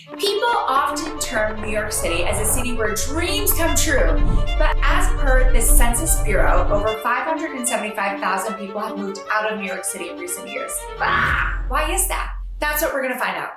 People often term New York City as a city where dreams come true, but as per the Census Bureau, over 575,000 people have moved out of New York City in recent years. Why is that? That's what we're going to find out.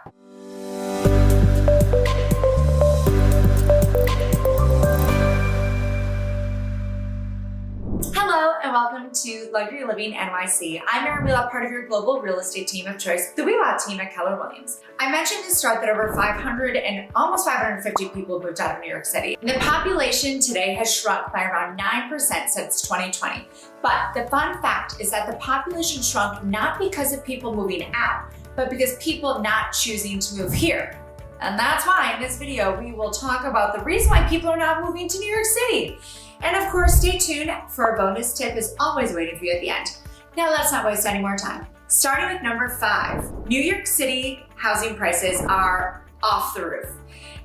Hello and welcome to Luxury Living NYC. I'm Erin Wheelock, part of your global real estate team of choice, the Wheelock team at Keller Williams. I mentioned to start that over 500 and almost 550 people moved out of New York City. And the population today has shrunk by around 9% since 2020. But the fun fact is that the population shrunk not because of people moving out, but because people not choosing to move here. And that's why in this video, we will talk about the reason why people are not moving to New York City. And of course, stay tuned for a bonus tip is always waiting for you at the end. Now let's not waste any more time. Starting with number 5, New York City housing prices are off the roof.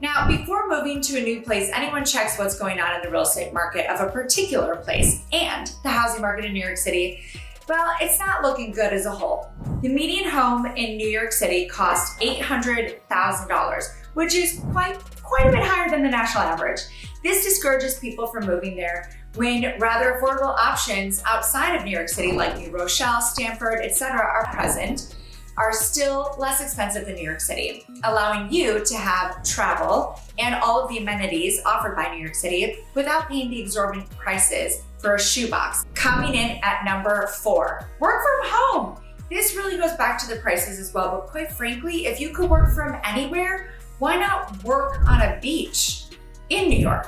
Now, before moving to a new place, anyone checks what's going on in the real estate market of a particular place, and the housing market in New York City, well, it's not looking good as a whole. The median home in New York City costs $800,000, which is quite a bit higher than the national average. This discourages people from moving there when rather affordable options outside of New York City like New Rochelle, Stamford, etc. are still less expensive than New York City, allowing you to have travel and all of the amenities offered by New York City without paying the exorbitant prices for a shoebox. Coming in at number 4, work from home. This really goes back to the prices as well, but quite frankly, if you could work from anywhere, why not work on a beach in New York?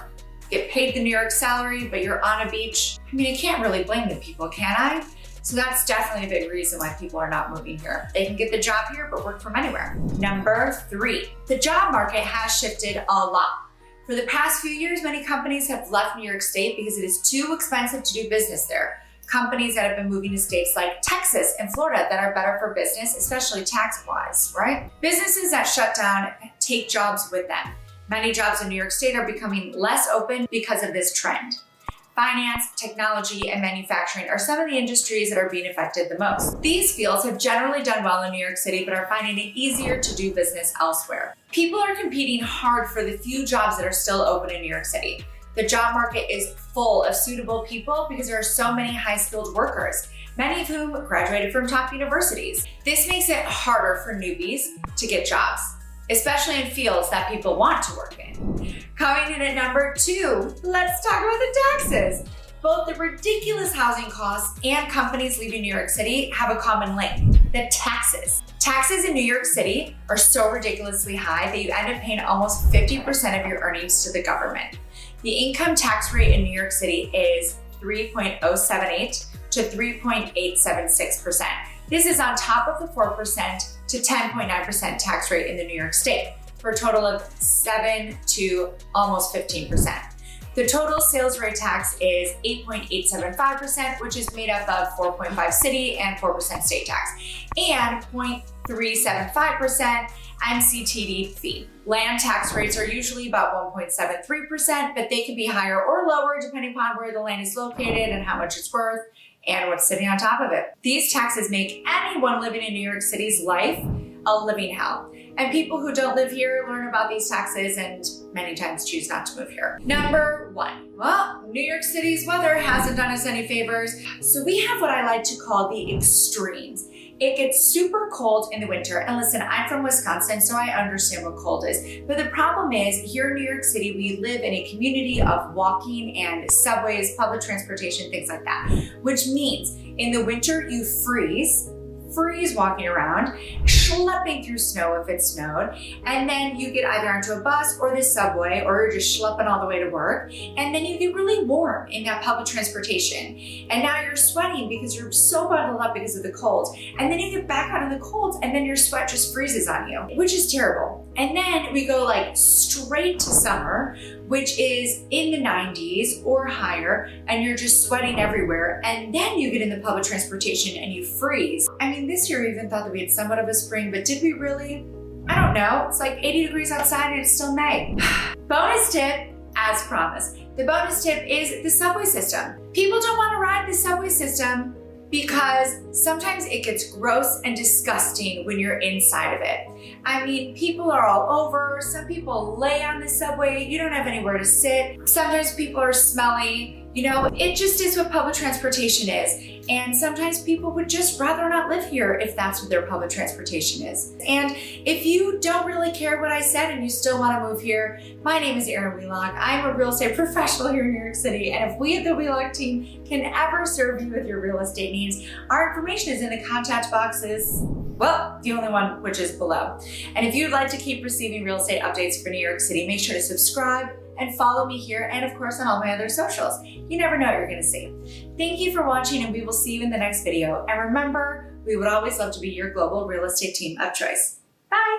Get paid the New York salary, but you're on a beach. I mean, I can't really blame the people, can I? So that's definitely a big reason why people are not moving here. They can get the job here, but work from anywhere. Number 3, the job market has shifted a lot. For the past few years, many companies have left New York State because it is too expensive to do business there. Companies that have been moving to states like Texas and Florida that are better for business, especially tax-wise, right? Businesses that shut down take jobs with them. Many jobs in New York State are becoming less open because of this trend. Finance, technology, and manufacturing are some of the industries that are being affected the most. These fields have generally done well in New York City, but are finding it easier to do business elsewhere. People are competing hard for the few jobs that are still open in New York City. The job market is full of suitable people because there are so many high-skilled workers, many of whom graduated from top universities. This makes it harder for newbies to get jobs, especially in fields that people want to work in. Coming in at number 2, let's talk about the taxes. Both the ridiculous housing costs and companies leaving New York City have a common link: the taxes. Taxes in New York City are so ridiculously high that you end up paying almost 50% of your earnings to the government. The income tax rate in New York City is 3.078 to 3.876%. This is on top of the 4% to 10.9% tax rate in the New York State, for a total of 7 to almost 15%. The total sales rate tax is 8.875%, which is made up of 4.5 city and 4% state tax, and 0.375% MCTD fee. Land tax rates are usually about 1.73%, but they can be higher or lower depending upon where the land is located and how much it's worth and what's sitting on top of it. These taxes make anyone living in New York City's life a living hell. And people who don't live here learn about these taxes and many times choose not to move here. Number 1, well, New York City's weather hasn't done us any favors. So we have what I like to call the extremes. It gets super cold in the winter. And listen, I'm from Wisconsin, so I understand what cold is. But the problem is, here in New York City, we live in a community of walking and subways, public transportation, things like that. Which means in the winter, you freeze walking around, schlepping through snow if it snowed, and then you get either onto a bus or the subway, or you're just schlepping all the way to work, and then you get really warm in that public transportation. And now you're sweating because you're so bundled up because of the cold, and then you get back out of the cold, and then your sweat just freezes on you, which is terrible. And then we go like straight to summer, which is in the 90s or higher, and you're just sweating everywhere, and then you get in the public transportation and you freeze. I mean, this year we even thought that we had somewhat of a spring, but did we really? I don't know. It's like 80 degrees outside and it's still May. Bonus tip, as promised. The bonus tip is the subway system. People don't want to ride the subway system because sometimes it gets gross and disgusting when you're inside of it. I mean, people are all over. Some people lay on the subway. You don't have anywhere to sit. Sometimes people are smelly. You know, it just is what public transportation is. And sometimes people would just rather not live here if that's what their public transportation is. And if you don't really care what I said and you still want to move here, my name is Erin Wheelock. I'm a real estate professional here in New York City. And if we at the Wheelock team can ever serve you with your real estate needs, our information is in the contact boxes. Well, the only one which is below. And if you'd like to keep receiving real estate updates for New York City, make sure to subscribe and follow me here and of course on all my other socials. You never know what you're gonna see. Thank you for watching and we will see you in the next video. And remember, we would always love to be your global real estate team of choice. Bye.